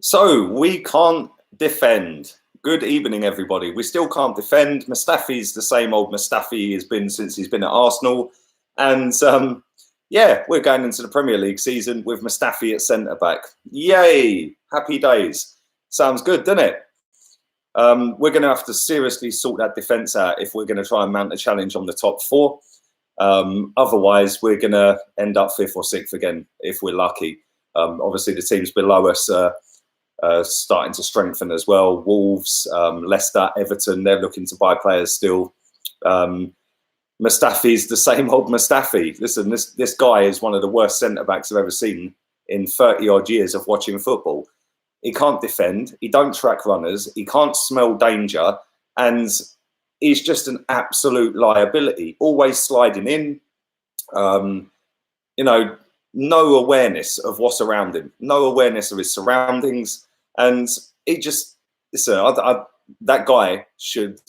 So we can't defend. Good evening, everybody. We still can't defend. Mustafi's the same old Mustafi has been since he's been at Arsenal. And yeah, we're going into the Premier League season with Mustafi at centre-back. Yay! Happy days. Sounds good, doesn't it? We're going to have to seriously sort that defence out if we're going to try and mount a challenge on the top four. Otherwise, we're going to end up 5th or 6th again if we're lucky. Obviously, the teams below us starting to strengthen as well. Wolves, Leicester, Everton, they're looking to buy players still. Mustafi's the same old Mustafi. Listen, this guy is one of the worst centre-backs I've ever seen in 30-odd years of watching football. He can't defend. He don't track runners. He can't smell danger. And he's just an absolute liability. Always sliding in. No awareness of what's around him. No awareness of his surroundings. And it just, that guy should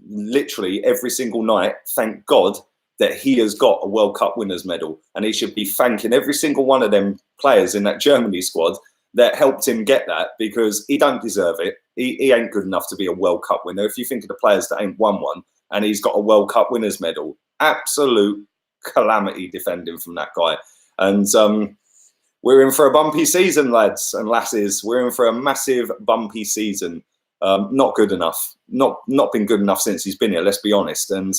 literally every single night thank God that he has got a World Cup winners medal. And he should be thanking every single one of them players in that Germany squad that helped him get that, because he don't deserve it. He ain't good enough to be a World Cup winner. If you think of the players that ain't won one and he's got a World Cup winners medal, absolute calamity defending from that guy. And we're in for a bumpy season, lads and lasses. We're in for a massive bumpy season. Not good enough. Not been good enough since he's been here, let's be honest. And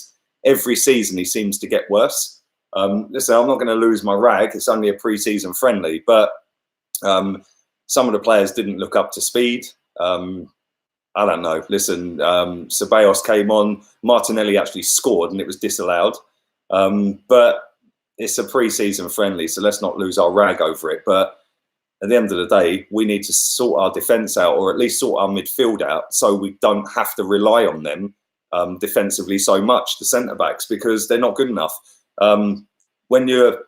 every season he seems to get worse. Listen, I'm not going to lose my rag. It's only a pre-season friendly. But some of the players didn't look up to speed. I don't know. Listen, S.Teov came on. Martinelli actually scored and it was disallowed. But it's a pre-season friendly, so let's not lose our rag over it. But at the end of the day, we need to sort our defence out, or at least sort our midfield out, so we don't have to rely on them defensively so much, the centre-backs, because they're not good enough. When you're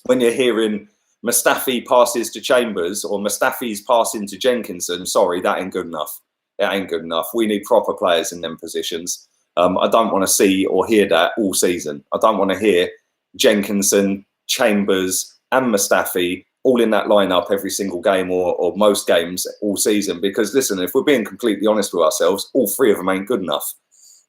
hearing Mustafi passes to Chambers or Mustafi's passing to Jenkinson, sorry, that ain't good enough. It ain't good enough. We need proper players in them positions. I don't want to see or hear that all season. I don't want to hear Jenkinson, Chambers and Mustafi all in that lineup every single game or most games all season. Because listen, if we're being completely honest with ourselves, all three of them ain't good enough.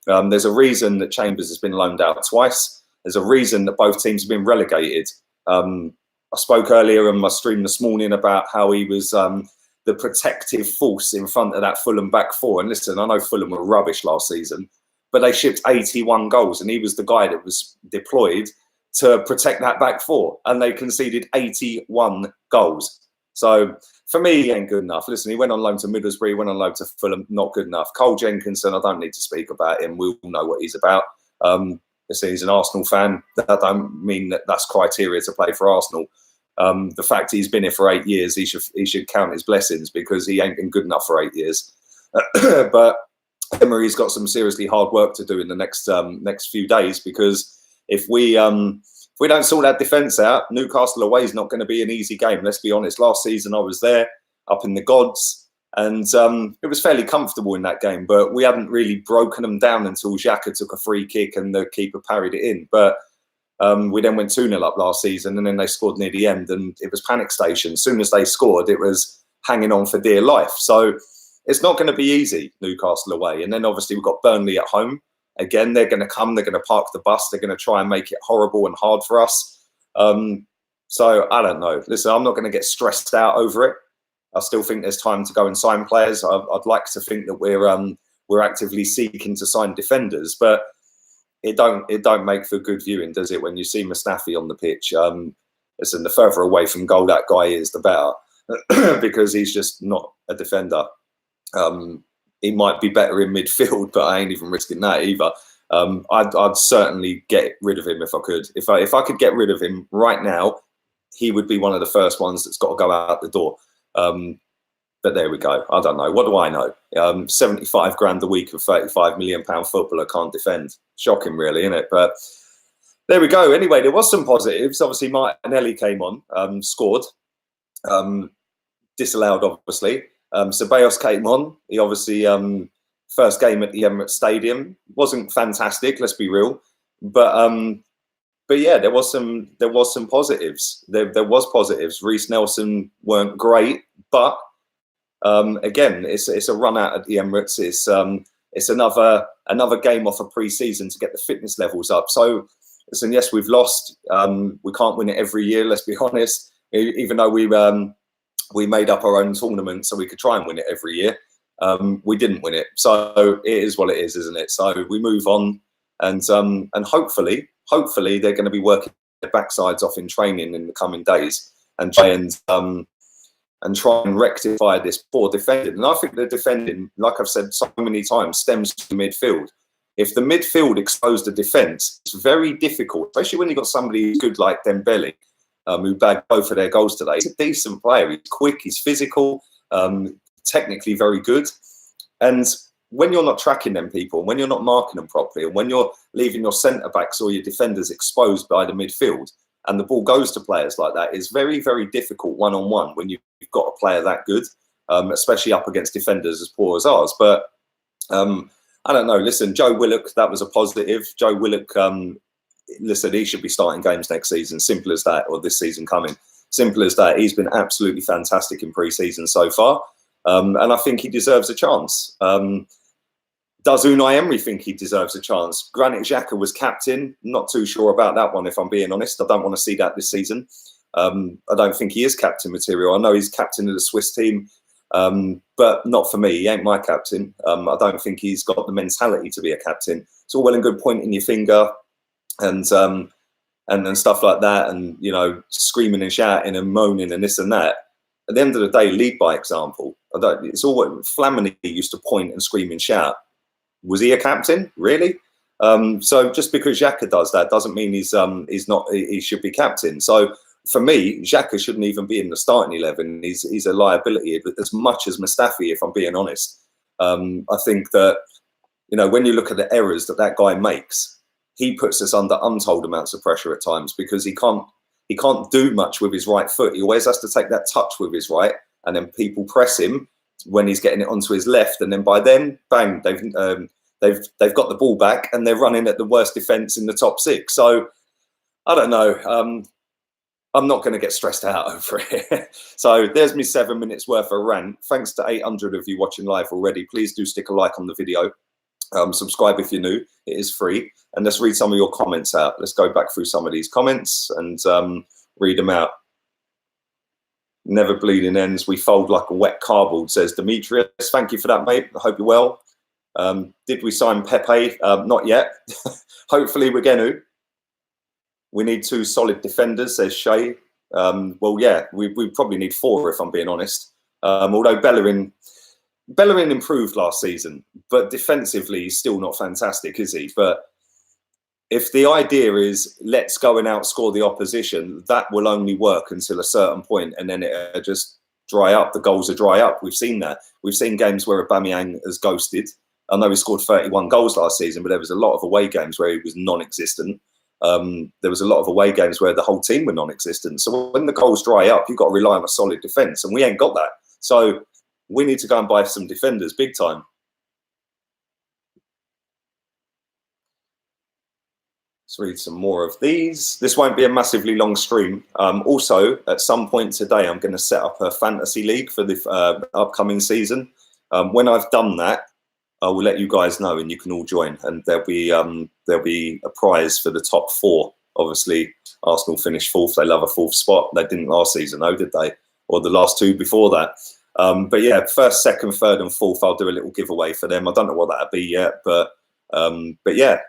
There's a reason that Chambers has been loaned out twice. There's a reason that both teams have been relegated. I spoke earlier in my stream this morning about how he was the protective force in front of that Fulham back four. And listen, I know Fulham were rubbish last season, but they shipped 81 goals and he was the guy that was deployed to protect that back four, and they conceded 81 goals. So for me, he ain't good enough. Listen, he went on loan to Middlesbrough, he went on loan to Fulham, not good enough. Cole Jenkinson, I don't need to speak about him. We all know what he's about. Listen, he's an Arsenal fan. That don't mean that that's criteria to play for Arsenal. The fact he's been here for 8 years, he should count his blessings, because he ain't been good enough for 8 years. But Emery's got some seriously hard work to do in the next few days, because if we don't sort that defence out, Newcastle away is not going to be an easy game. Let's be honest. Last season I was there up in the gods, and it was fairly comfortable in that game, but we hadn't really broken them down until Xhaka took a free kick and the keeper parried it in. But we then went 2-0 up last season, and then they scored near the end, and it was panic station. As soon as they scored, it was hanging on for dear life. So it's not going to be easy, Newcastle away. And then obviously we've got Burnley at home. Again, they're going to come, they're going to park the bus, they're going to try and make it horrible and hard for us. So I don't know. Listen, I'm not going to get stressed out over it. I still think there's time to go and sign players. I'd like to think that we're actively seeking to sign defenders, but it don't make for good viewing, does it, when you see Mustafi on the pitch? Listen, the further away from goal that guy is, the better, because he's just not a defender. He might be better in midfield, but I ain't even risking that either. I'd certainly get rid of him if I could. If I could get rid of him right now, he would be one of the first ones that's got to go out the door. But there we go. I don't know. What do I know? 75 grand a week of £35 million footballer can't defend. Shocking, really, isn't it? But there we go. Anyway, there was some positives. Obviously, Martinelli came on, scored, disallowed, obviously. S.Teov came on. He obviously first game at the Emirates Stadium wasn't fantastic. Let's be real, but yeah, there was some positives. There was positives. Reece Nelson weren't great, but Again, it's a run out at the Emirates. It's another game off a pre-season to get the fitness levels up. So, listen, yes, we've lost. We can't win it every year. Let's be honest. Even though we made up our own tournament so we could try and win it every year, we didn't win it. So it is what it is, isn't it? So we move on, and hopefully they're going to be working their backsides off in training in the coming days and try and rectify this poor defending. And I think the defending, like I've said so many times, stems from the midfield. If the midfield exposed the defence, it's very difficult, especially when you've got somebody good like Dembele, who bagged both of their goals today. He's a decent player. He's quick, he's physical, technically very good. And when you're not tracking them people, when you're not marking them properly, and when you're leaving your centre-backs or your defenders exposed by the midfield, and the ball goes to players like that, it's very, very difficult one-on-one when you've got a player that good, especially up against defenders as poor as ours. But I don't know. Listen, Joe Willock, that was a positive. Joe Willock, listen, he should be starting games next season. Simple as that, or this season coming. Simple as that. He's been absolutely fantastic in pre-season so far. And I think he deserves a chance. Does Unai Emery think he deserves a chance? Granit Xhaka was captain. Not too sure about that one, if I'm being honest. I don't want to see that this season. I don't think he is captain material. I know he's captain of the Swiss team, but not for me. He ain't my captain. I don't think he's got the mentality to be a captain. It's all well and good pointing your finger and stuff like that, and screaming and shouting and moaning and this and that. At the end of the day, lead by example. It's all what Flamini used to point and scream and shout. Was he a captain? Really? So just because Xhaka does that doesn't mean he's not. He should be captain. So for me, Xhaka shouldn't even be in the starting 11. He's a liability as much as Mustafi, if I'm being honest. I think that when you look at the errors that guy makes, he puts us under untold amounts of pressure at times because he can't do much with his right foot. He always has to take that touch with his right, and then people press him when he's getting it onto his left, and then by then, bang, they've got the ball back and they're running at the worst defence in the top six. So I don't know. I'm not going to get stressed out over it. So there's me 7 minutes worth of rant. Thanks to 800 of you watching live already. Please do stick a like on the video. Subscribe if you're new. It is free. And let's read some of your comments out. Let's go back through some of these comments and read them out. Never bleeding ends. We fold like a wet cardboard, says Demetrius. Thank you for that, mate. I hope you're well. Did we sign Pepe? Not yet. Hopefully we're going to. We need 2 solid defenders, says Shay. Well, yeah, we probably need 4, if I'm being honest. Although Bellerin improved last season, but defensively he's still not fantastic, is he? But if the idea is let's go and outscore the opposition, that will only work until a certain point, and then it'll just dry up. The goals will dry up. We've seen that. We've seen games where Aubameyang has ghosted. I know he scored 31 goals last season, but there was a lot of away games where he was non-existent. There was a lot of away games where the whole team were non-existent. So when the goals dry up, you've got to rely on a solid defence, and we ain't got that. So we need to go and buy some defenders big time. Let's read some more of these. This won't be a massively long stream. Also, at some point today, I'm going to set up a fantasy league for the upcoming season. When I've done that, I will let you guys know, and you can all join. And there'll be a prize for the top 4. Obviously, Arsenal finished 4th. They love a 4th spot. They didn't last season, though, did they? Or the last 2 before that. But yeah, 1st, 2nd, 3rd, and 4th, I'll do a little giveaway for them. I don't know what that'll be yet, but yeah.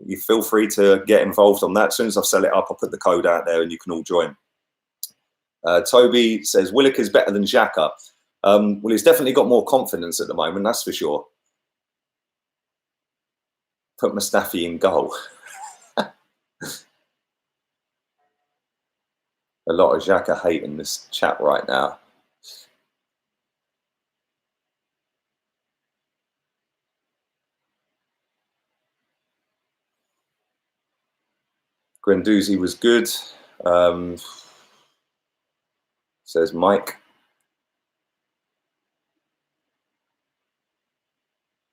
You feel free to get involved on that. As soon as I've set it up, I'll put the code out there and you can all join. Toby says, Willock is better than Xhaka. Well, he's definitely got more confidence at the moment, that's for sure. Put Mustafi in goal. A lot of Xhaka hate in this chat right now. Guendouzi was good, says Mike.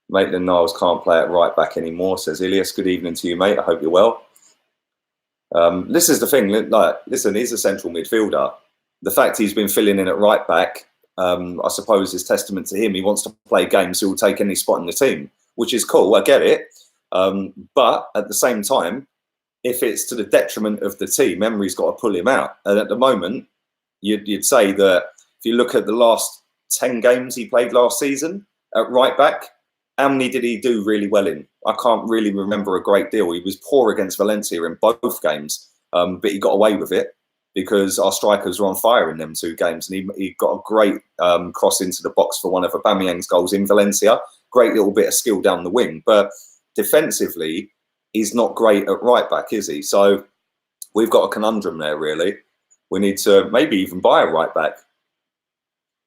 Maitland-Niles can't play at right back anymore, says Ilias. Good evening to you, mate. I hope you're well. This is the thing. Like, listen, he's a central midfielder. The fact he's been filling in at right back I suppose is testament to him. He wants to play games. He will take any spot in the team, which is cool. I get it. But at the same time, if it's to the detriment of the team, Emery's got to pull him out. And at the moment, you'd say that if you look at the last 10 games he played last season at right back, how many did he do really well in? I can't really remember a great deal. He was poor against Valencia in both games, but he got away with it because our strikers were on fire in them 2 games. And he got a great cross into the box for one of Aubameyang's goals in Valencia. Great little bit of skill down the wing. But defensively, he's not great at right back, is he? So we've got a conundrum there, really. We need to maybe even buy a right back.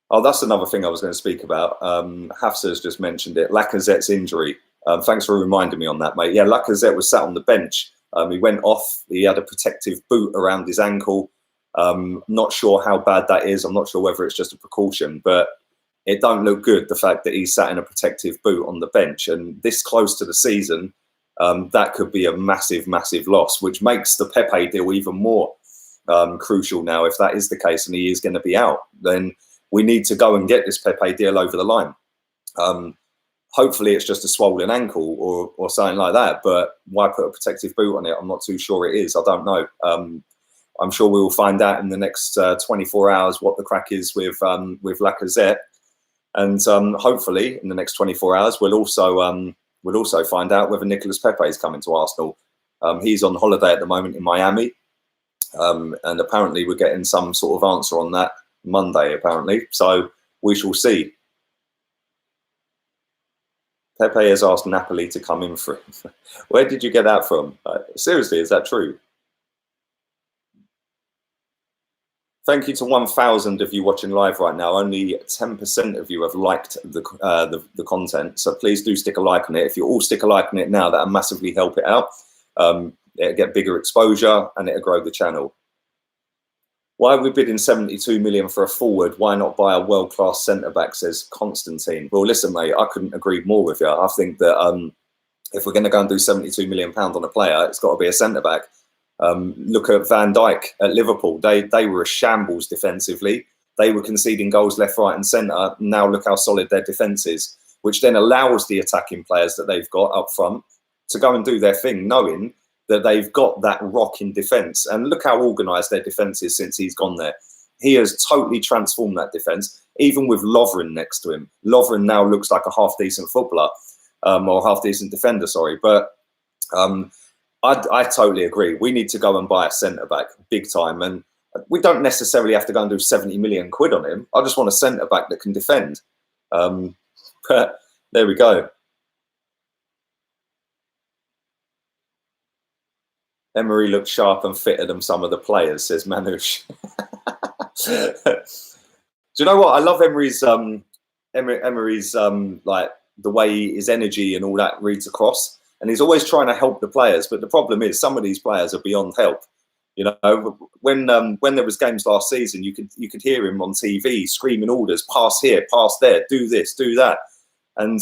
Oh, that's another thing I was going to speak about. Hafsa has just mentioned it. Lacazette's injury. Thanks for reminding me on that, mate. Yeah, Lacazette was sat on the bench. He went off. He had a protective boot around his ankle. Not sure how bad that is. I'm not sure whether it's just a precaution, but it don't look good, the fact that he sat in a protective boot on the bench. And this close to the season, that could be a massive, massive loss, which makes the Pepe deal even more crucial now. If that is the case and he is going to be out, then we need to go and get this Pepe deal over the line. Hopefully it's just a swollen ankle or something like that, but why put a protective boot on it? I'm not too sure it is. I don't know. I'm sure we will find out in the next 24 hours what the crack is with Lacazette. And hopefully in the next 24 hours, we'll also find out whether Nicolas Pepe is coming to Arsenal. He's on holiday at the moment in Miami. And apparently we're getting some sort of answer on that Monday, apparently. So we shall see. Pepe has asked Napoli to come in for him. Where did you get that from? Seriously, is that true? Thank you to 1,000 of you watching live right now. Only 10% of you have liked the content, so please do stick a like on it. If you all stick a like on it now, that'll massively help it out. It'll get bigger exposure and it'll grow the channel. Why are we bidding 72 million for a forward? Why not buy a world-class centre-back, says Constantine. Well, listen, mate, I couldn't agree more with you. I think that if we're going to go and do 72 million pounds on a player, it's got to be a centre-back. Look at Van Dijk at Liverpool. They were a shambles defensively. They were conceding goals left, right and centre. Now look how solid their defence is, which then allows the attacking players that they've got up front to go and do their thing, knowing that they've got that rock in defence. And look how organised their defence is since he's gone there. He has totally transformed that defence, even with Lovren next to him. Lovren now looks like a half-decent footballer, or half-decent defender, sorry. But I totally agree. We need to go and buy a centre-back big time. And we don't necessarily have to go and do 70 million quid on him. I just want a centre-back that can defend. But there we go. Emery looked sharp and fitter than some of the players, says Manouche. Do you know what? I love Emery's like the way his energy and all that reads across. And he's always trying to help the players. But the problem is some of these players are beyond help. You know, when there was games last season, you could hear him on TV screaming orders, pass here, pass there, do this, do that. And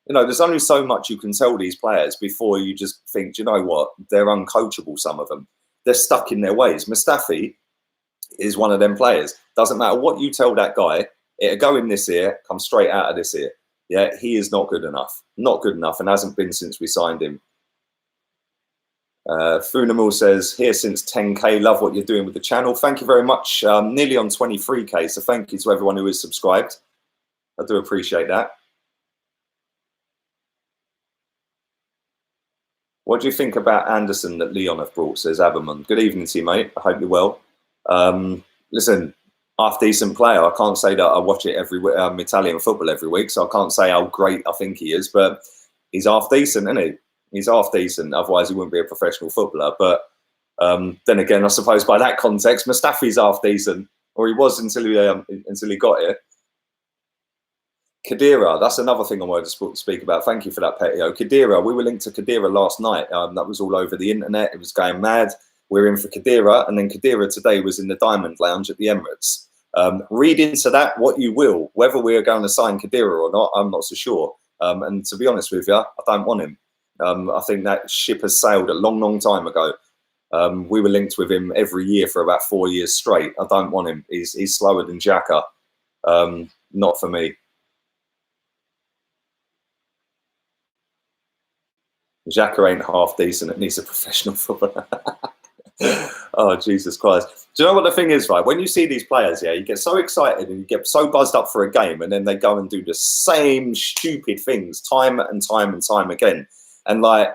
you know, there's only so much you can tell these players before you just think, do you know what? They're uncoachable, some of them. They're stuck in their ways. Mustafi is one of them players. Doesn't matter what you tell that guy, it'll go in this ear, come straight out of this ear. Yeah, he is not good enough. Not good enough and hasn't been since we signed him. Funamul says, here since 10K, love what you're doing with the channel. Thank you very much. Nearly on 23K, so thank you to everyone who is subscribed. I do appreciate that. What do you think about Anderson that Leon have brought, says Aberman. Good evening to you, mate. I hope you're well. Listen, half-decent player. I can't say that I watch it every Italian football every week, so I can't say how great I think he is, but he's half-decent, isn't he? He's half-decent. Otherwise, he wouldn't be a professional footballer. But then again, I suppose by that context, Mustafi's half-decent, or he was until he got here. Khedira, that's another thing I wanted to speak about. Thank you for that, Petio. Khedira, we were linked to Khedira last night. That was all over the internet. It was going mad. We're in for Khedira, and then Khedira today was in the Diamond Lounge at the Emirates. Read into that what you will. Whether we are going to sign Khedira or not, I'm not so sure. And to be honest with you, I don't want him. I think that ship has sailed a long, long time ago. We were linked with him every year for about 4 years straight. I don't want him. He's slower than Xhaka. Not for me. Xhaka ain't half decent. It needs a professional footballer. Oh, Jesus Christ. Do you know what the thing is, right? When you see these players, yeah, you get so excited and you get so buzzed up for a game, and then they go and do the same stupid things time and time and time again. And like,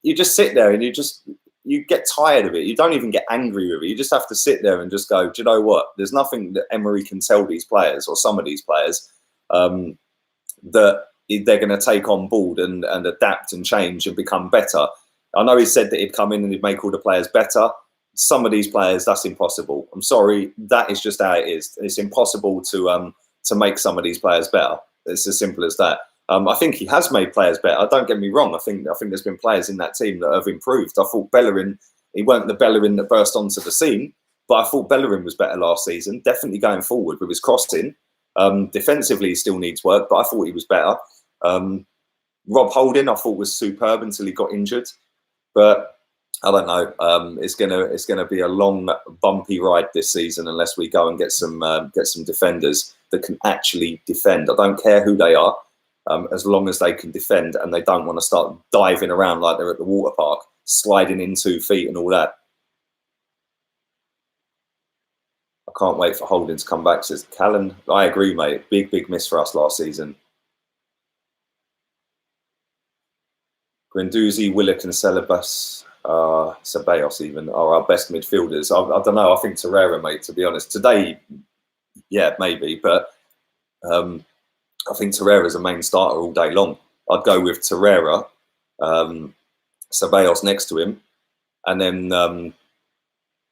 you just sit there and you get tired of it. You don't even get angry with it. You just have to sit there and just go, do you know what? There's nothing that Emery can tell these players, or some of these players, that they're going to take on board and adapt and change and become better. I know he said that he'd come in and he'd make all the players better. Some of these players, that's impossible. I'm sorry, that is just how it is. It's impossible to make some of these players better. It's as simple as that. I think he has made players better. Don't get me wrong. I think there's been players in that team that have improved. I thought Bellerin, he weren't the Bellerin that burst onto the scene, but I thought Bellerin was better last season. Definitely going forward with his crossing. Defensively, he still needs work, but I thought he was better. Rob Holding, I thought was superb until he got injured. But I don't know. It's gonna be a long, bumpy ride this season unless we go and get some defenders that can actually defend. I don't care who they are, as long as they can defend and they don't want to start diving around like they're at the water park, sliding in 2 feet and all that. I can't wait for Holding to come back, says Callan. I agree, mate. Big miss for us last season. Guendouzi, Willock and Ceballos even are our best midfielders. I don't know. I think Torreira, mate, to be honest. Today, yeah, maybe. But I think Torreira's a main starter all day long. I'd go with Torreira, Ceballos next to him, and then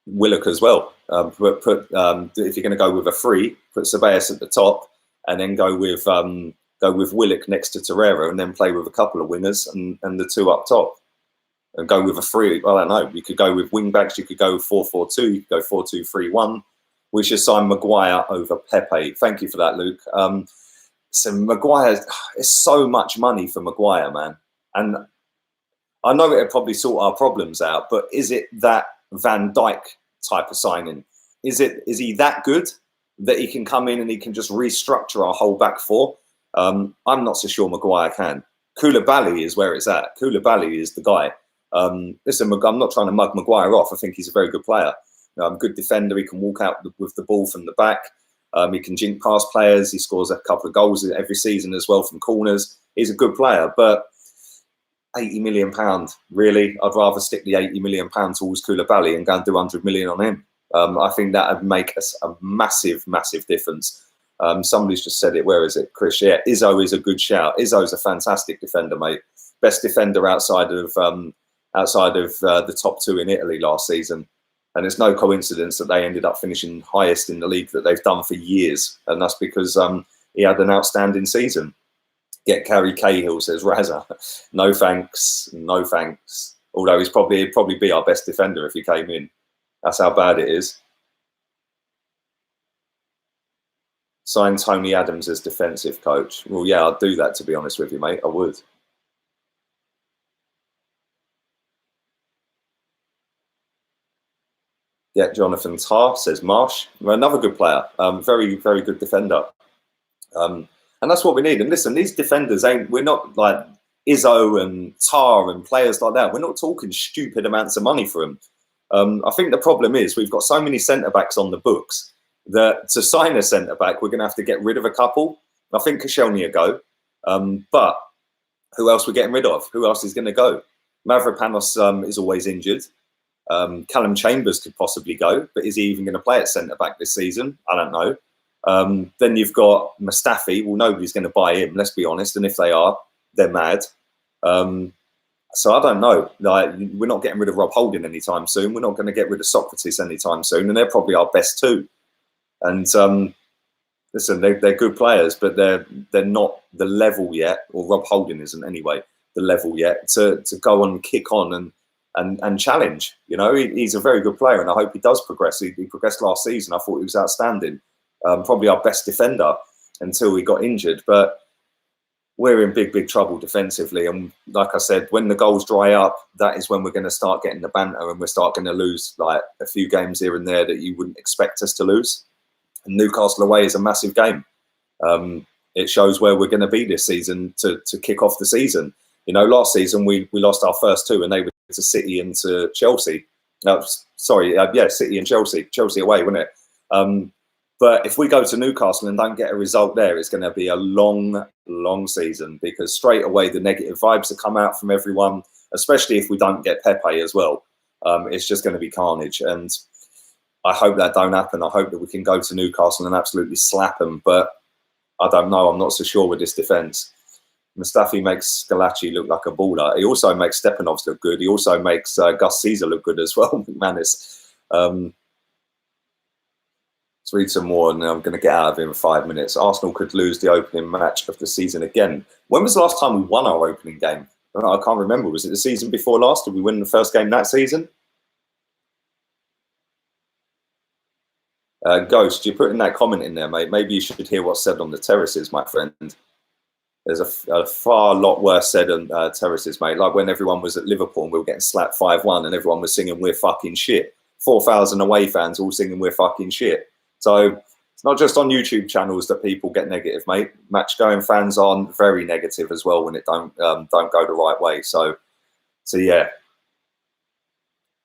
Willock as well. If you're going to go with a 3, put Ceballos at the top, and then go with Willock next to Torreira, and then play with a couple of wingers and the 2 up top, and go with a 3. I don't know. You could go with wing backs. You could go 4-4-2. You could go 4-2-3-1. We should sign Maguire over Pepe. Thank you for that, Luke. So Maguire, it's so much money for Maguire, man. And I know it'll probably sort our problems out, but is it that Van Dijk type of signing? Is he that good that he can come in and he can just restructure our whole back 4? I'm not so sure Maguire can. Koulibaly is where it's at. Koulibaly is the guy. Listen, I'm not trying to mug Maguire off. I think he's a very good player. Good defender. He can walk out with the ball from the back. He can jink past players. He scores a couple of goals every season as well from corners. He's a good player, but £80 million, really? I'd rather stick the £80 million towards Koulibaly and go and do 100 million on him. I think that would make us a massive difference. Somebody's just said it. Where is it, Chris? Yeah, Izzo is a good shout. Izzo's a fantastic defender, mate. Best defender outside of the top 2 in Italy last season. And it's no coincidence that they ended up finishing highest in the league that they've done for years. And that's because he had an outstanding season. Get Carrie Cahill, says Raza. No thanks. Although he'd probably be our best defender if he came in. That's how bad it is. Sign Tony Adams as defensive coach. Well, yeah, I'd do that, to be honest with you, mate. I would. Yeah, Jonathan Tarr, says Marsh. Another good player. Very good defender. And that's what we need. And listen, these defenders we're not like Izzo and Tarr and players like that. We're not talking stupid amounts of money for them. I think the problem is we've got so many centre-backs on the books that to sign a centre-back, we're going to have to get rid of a couple. I think Koscielny will go. But who else we're getting rid of? Who else is going to go? Mavropanos is always injured. Callum Chambers could possibly go, but is he even going to play at centre-back this season? I don't know. Then you've got Mustafi. Well, nobody's going to buy him, let's be honest. And if they are, they're mad. So I don't know. Like, we're not getting rid of Rob Holding anytime soon. We're not going to get rid of Socrates anytime soon. And they're probably our best 2. And listen, they're good players, but they're not the level yet, or Rob Holding isn't anyway, the level yet to go and kick on and challenge. You know, he's a very good player, and I hope he does progress. He progressed last season. I thought he was outstanding. Probably our best defender until he got injured. But we're in big trouble defensively. And like I said, when the goals dry up, that is when we're going to start getting the banter, and we're starting to lose like a few games here and there that you wouldn't expect us to lose. And Newcastle away is a massive game. It shows where we're going to be this season to kick off the season. You know, last season we lost our first two, and they were to City and to Chelsea. City and Chelsea. Chelsea away, wasn't it? But if we go to Newcastle and don't get a result there, it's going to be a long, long season, because straight away the negative vibes that come out from everyone, especially if we don't get Pepe as well. It's just going to be carnage. And I hope that don't happen. I hope that we can go to Newcastle and absolutely slap them. But I don't know. I'm not so sure with this defence. Mustafi makes Scalacci look like a baller. He also makes Stepanovs look good. He also makes Gus Caesar look good as well, McManus. Let's read some more, and I'm going to get out of here in 5 minutes. Arsenal could lose the opening match of the season again. When was the last time we won our opening game? I can't remember. Was it the season before last? Did we win the first game that season? Ghost, you put in that comment in there, mate. Maybe you should hear what's said on the terraces, my friend. There's a far lot worse said on terraces, mate. Like when everyone was at Liverpool and we were getting slapped 5-1 and everyone was singing "We're fucking shit." 4,000 away fans all singing "We're fucking shit." So it's not just on YouTube channels that people get negative, mate. Match-going fans are very negative as well when it don't go the right way. So yeah.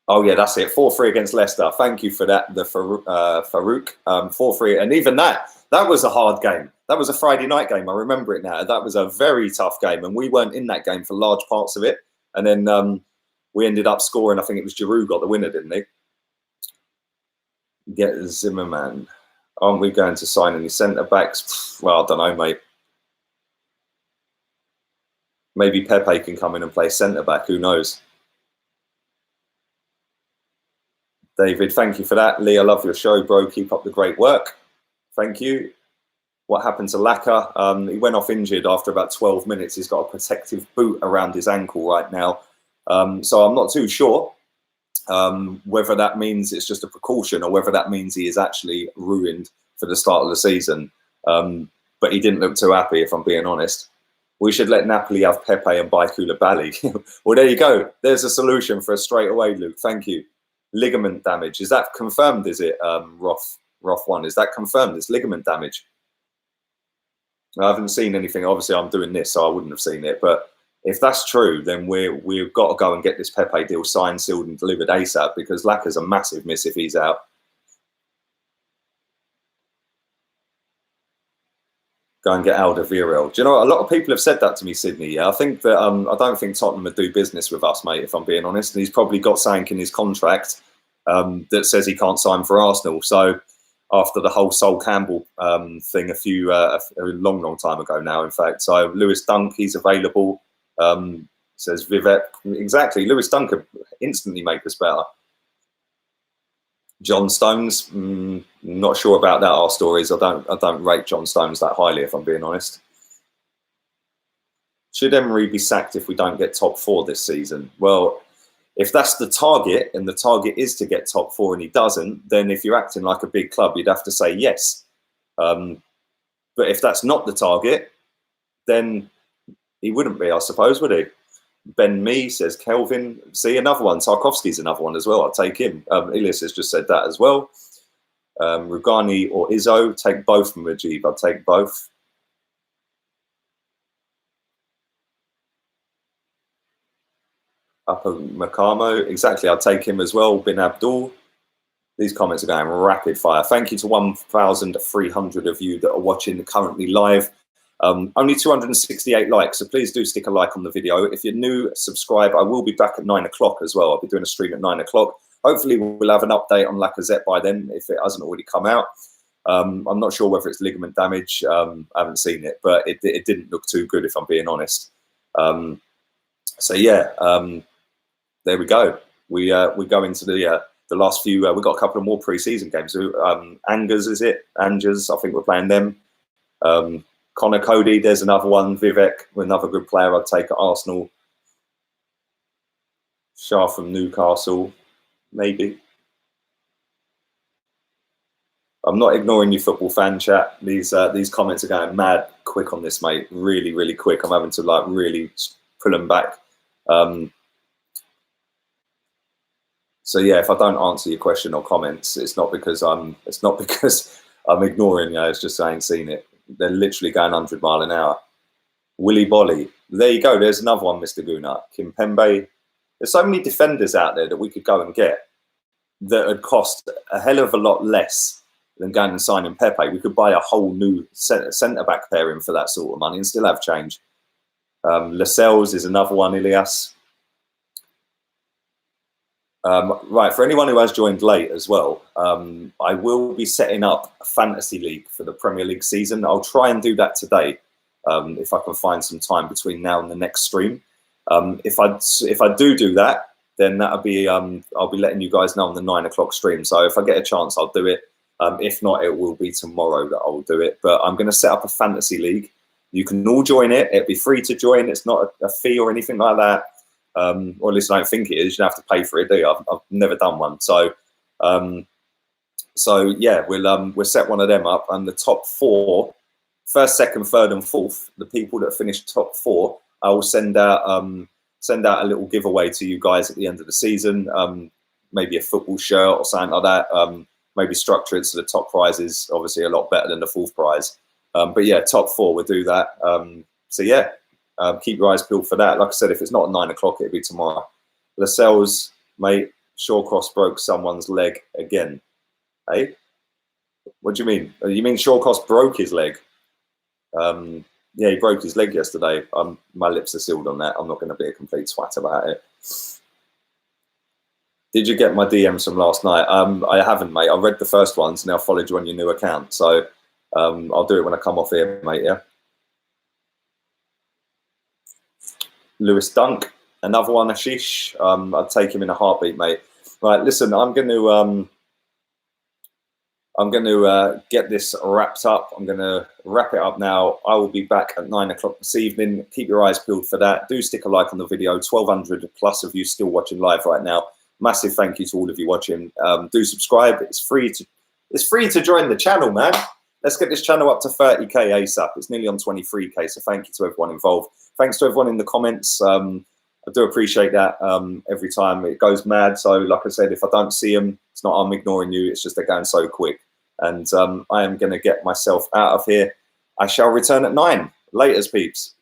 Oh yeah, that's it. 4-3 against Leicester. Thank you for that, the Farouk. 4-3, and even that was a hard game. That was a Friday night game. I remember it now. That was a very tough game, and we weren't in that game for large parts of it. And then we ended up scoring. I think it was Giroud got the winner, didn't he? Get Zimmerman. Aren't we going to sign any centre backs? Well, I don't know, mate. Maybe Pepe can come in and play centre back. Who knows? David, thank you for that. Lee, I love your show, bro. Keep up the great work. Thank you. What happened to Laka? He went off injured after about 12 minutes. He's got a protective boot around his ankle right now. So I'm not too sure whether that means it's just a precaution or whether that means he is actually ruined for the start of the season. But he didn't look too happy, if I'm being honest. We should let Napoli have Pepe and buy Koulibaly. Well, there you go. There's a solution for us straight away, Luke. Thank you. Ligament damage. Is that confirmed? Is it Roth 1? Is that confirmed? It's ligament damage. I haven't seen anything. Obviously, I'm doing this, so I wouldn't have seen it. But if that's true, then we've got to go and get this Pepe deal signed, sealed, and delivered ASAP, because Laka's a massive miss if he's out. Go and get Alderweireld. Do you know what? A lot of people have said that to me, Sydney. Yeah, I think that I don't think Tottenham would do business with us, mate, if I'm being honest. And he's probably got something in his contract that says he can't sign for Arsenal. So after the whole Sol Campbell thing a long time ago now, in fact. So Lewis Dunk, he's available. Says Vivek. Exactly. Lewis Dunk could instantly make us better. John Stones, not sure about that. Our stories. I don't rate John Stones that highly, if I'm being honest. Should Emery be sacked if we don't get top 4 this season? Well, if that's the target, and the target is to get top 4 and he doesn't, then if you're acting like a big club, you'd have to say yes. But if that's not the target, then he wouldn't be, I suppose, would he? Ben Me says Kelvin. See, another one. Tarkovsky's another one as well. I'll take him. Ilias has just said that as well. Rugani or Izzo. Take both from Majib. I'll take both. Upper Makamo. Exactly. I'll take him as well. Bin Abdul. These comments are going rapid fire. Thank you to 1,300 of you that are watching currently live. Only 268 likes, so please do stick a like on the video. If you're new, subscribe. I will be back at 9 o'clock as well. I'll be doing a stream at 9 o'clock. Hopefully we'll have an update on Lacazette by then, if it hasn't already come out. I'm not sure whether it's ligament damage. I haven't seen it, but it didn't look too good, if I'm being honest. So yeah, there we go. We go into the last few. We've got a couple of more pre-season games. Angers, is it? Angers, I think we're playing them. Connor Cody, there's another one. Vivek, another good player I'd take at Arsenal. Shah from Newcastle, maybe. I'm not ignoring you, football fan chat. These comments are going mad quick on this, mate. Really, really quick. I'm having to like really pull them back. So yeah, if I don't answer your question or comments, it's not because I'm ignoring you. It's just I ain't seen it. they're literally going 100 mile an hour. Willy Bolly. There you go. There's another one, Mr. Guna. Kimpembe. There's so many defenders out there that we could go and get that would cost a hell of a lot less than going and signing Pepe. We could buy a whole new centre-back pairing for that sort of money and still have change. Lascelles is another one, Ilias. Right, for anyone who has joined late as well, I will be setting up a fantasy league for the Premier League season. I'll try and do that today if I can find some time between now and the next stream. If I do that, then that'll be I'll be letting you guys know on the 9 o'clock stream. So if I get a chance, I'll do it. If not, it will be tomorrow that I will do it. But I'm going to set up a fantasy league. You can all join it. It'll be free to join. It's not a fee or anything like that. Or at least I don't think it is. You don't have to pay for it, do you? I've never done one. So yeah, we'll set one of them up, and the top 4, first, second, third, and fourth, the people that finish top 4, I will send out a little giveaway to you guys at the end of the season. Maybe a football shirt or something like that. Maybe structure it so the top prize is obviously a lot better than the fourth prize. But yeah, top 4, we'll do that. So yeah. Keep your eyes peeled for that. Like I said, if it's not at 9 o'clock, it'll be tomorrow. Lascelles, mate, Shawcross broke someone's leg again. Hey? What do you mean? You mean Shawcross broke his leg? Yeah, he broke his leg yesterday. My lips are sealed on that. I'm not going to be a complete twat about it. Did you get my DMs from last night? I haven't, mate. I read the first ones and I followed you on your new account. So I'll do it when I come off here, mate, yeah? Lewis Dunk, another one, Ashish. I'd take him in a heartbeat, mate. Right, listen, I'm going to get this wrapped up. I'm going to wrap it up now. I will be back at 9 o'clock this evening. Keep your eyes peeled for that. Do stick a like on the video. 1,200 plus of you still watching live right now. Massive thank you to all of you watching. Do subscribe. It's free to join the channel, man. Let's get this channel up to 30k ASAP. It's nearly on 23k, so thank you to everyone involved. Thanks to everyone in the comments. I do appreciate that every time. It goes mad. So like I said, if I don't see them, it's not I'm ignoring you. It's just they're going so quick. And I am going to get myself out of here. I shall return at 9. Laters, peeps.